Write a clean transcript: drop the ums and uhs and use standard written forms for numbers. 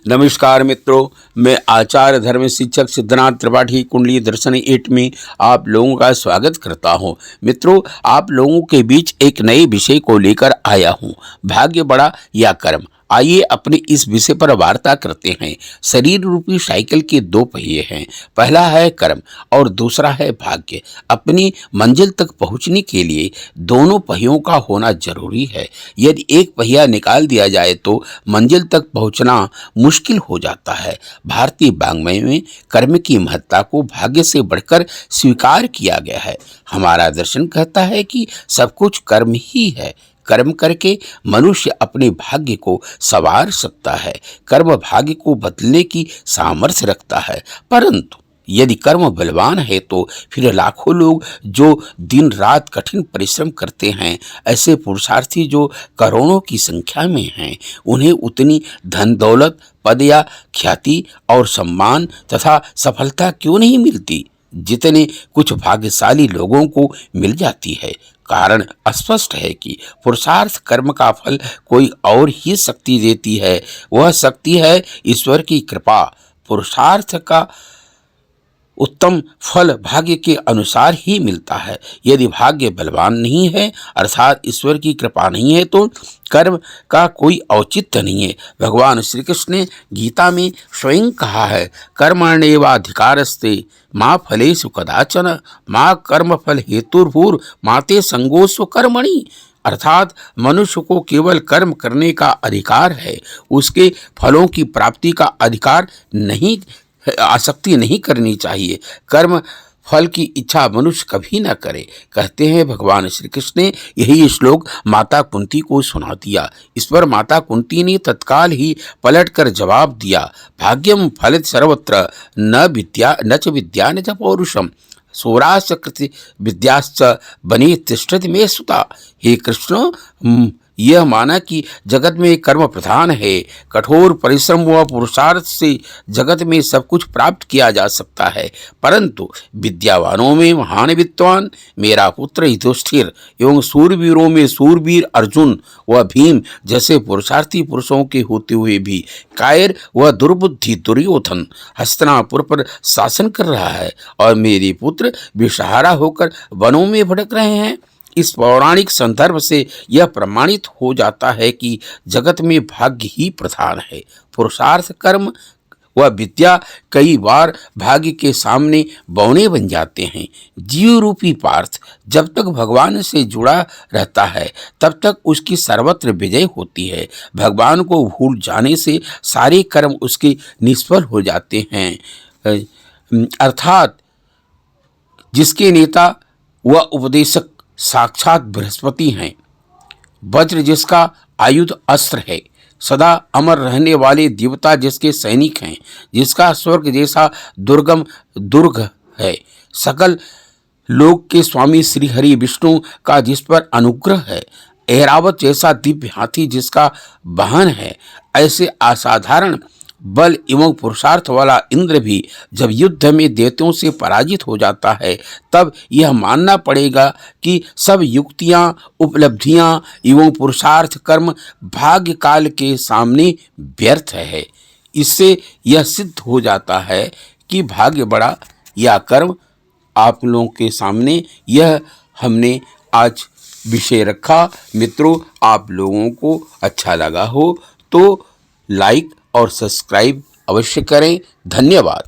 नमस्कार मित्रों, मैं आचार्य धर्म शिक्षक सिद्धनाथ त्रिपाठी कुंडली दर्शन 8 में आप लोगों का स्वागत करता हूं। मित्रों, आप लोगों के बीच एक नए विषय को लेकर आया हूं, भाग्य बड़ा या कर्म। आइए अपने इस विषय पर वार्ता करते हैं। शरीर रूपी साइकिल के दो पहिए हैं, पहला है कर्म और दूसरा है भाग्य। अपनी मंजिल तक पहुंचने के लिए दोनों पहियों का होना जरूरी है। यदि एक पहिया निकाल दिया जाए तो मंजिल तक पहुंचना मुश्किल हो जाता है। भारतीय वाङ्मय में कर्म की महत्ता को भाग्य से बढ़कर स्वीकार किया गया है। हमारा दर्शन कहता है कि सब कुछ कर्म ही है। कर्म करके मनुष्य अपने भाग्य को संवार सकता है। कर्म भाग्य को बदलने की सामर्थ्य रखता है, परंतु यदि कर्म बलवान है तो फिर लाखों लोग जो दिन रात कठिन परिश्रम करते हैं, ऐसे पुरुषार्थी जो करोड़ों की संख्या में हैं, उन्हें उतनी धन दौलत, पद या ख्याति और सम्मान तथा सफलता क्यों नहीं मिलती जितने कुछ भाग्यशाली लोगों को मिल जाती है। कारण स्पष्ट है कि पुरुषार्थ कर्म का फल कोई और ही शक्ति देती है। वह शक्ति है ईश्वर की कृपा। पुरुषार्थ का उत्तम फल भाग्य के अनुसार ही मिलता है। यदि भाग्य बलवान नहीं है अर्थात ईश्वर की कृपा नहीं है तो कर्म का कोई औचित्य नहीं है। भगवान श्री कृष्ण ने गीता में स्वयं कहा है, कर्मण्येवाधिकारस्ते माँ फलेषु कदाचन माँ कर्म फल हेतुर्भूर माते संगोस्व कर्मणि। अर्थात मनुष्य को केवल कर्म करने का अधिकार है, उसके फलों की प्राप्ति का अधिकार नहीं, आसक्ति नहीं करनी चाहिए। कर्म फल की इच्छा मनुष्य कभी न करे। कहते हैं भगवान श्री कृष्ण ने यही श्लोक माता कुंती को सुना दिया। इस पर माता कुंती ने तत्काल ही पलटकर जवाब दिया, भाग्यम फलित सर्वत्र न च विद्या न च पौरुषम सोराश्च कृति विद्याश्च बने तिष्ठति में सुता। हे कृष्ण, यह माना कि जगत में कर्म प्रधान है। कठोर परिश्रम व पुरुषार्थ से जगत में सब कुछ प्राप्त किया जा सकता है, परंतु विद्यावानों में महान विद्वान मेरा पुत्र युधिष्ठिर एवं सूरवीरों में सूरवीर अर्जुन व भीम जैसे पुरुषार्थी पुरुषों के होते हुए भी कायर व दुर्बुद्धि दुर्योधन हस्तिनापुर पर शासन कर रहा है और मेरे पुत्र बेसहारा होकर वनों में भटक रहे हैं। इस पौराणिक संदर्भ से यह प्रमाणित हो जाता है कि जगत में भाग्य ही प्रधान है। पुरुषार्थ कर्म व विद्या कई बार भाग्य के सामने बौने बन जाते हैं। जीव रूपी पार्थ जब तक भगवान से जुड़ा रहता है तब तक उसकी सर्वत्र विजय होती है। भगवान को भूल जाने से सारे कर्म उसके निष्फल हो जाते हैं। अर्थात जिसके नेता व उपदेशक साक्षात बृहस्पति हैं, वज्र जिसका आयुध अस्त्र है, सदा अमर रहने वाले देवता जिसके सैनिक हैं, जिसका स्वर्ग जैसा दुर्गम दुर्ग है, सकल लोक के स्वामी श्री हरि विष्णु का जिस पर अनुग्रह है, ऐरावत जैसा दिव्य हाथी जिसका वाहन है, ऐसे असाधारण बल एवं पुरुषार्थ वाला इंद्र भी जब युद्ध में दैत्यों से पराजित हो जाता है तब यह मानना पड़ेगा कि सब युक्तियां, उपलब्धियां एवं पुरुषार्थ कर्म भाग्य काल के सामने व्यर्थ है। इससे यह सिद्ध हो जाता है कि भाग्य बड़ा या कर्म। आप लोगों के सामने यह हमने आज विषय रखा। मित्रों, आप लोगों को अच्छा लगा हो तो लाइक और सब्सक्राइब अवश्य करें। धन्यवाद।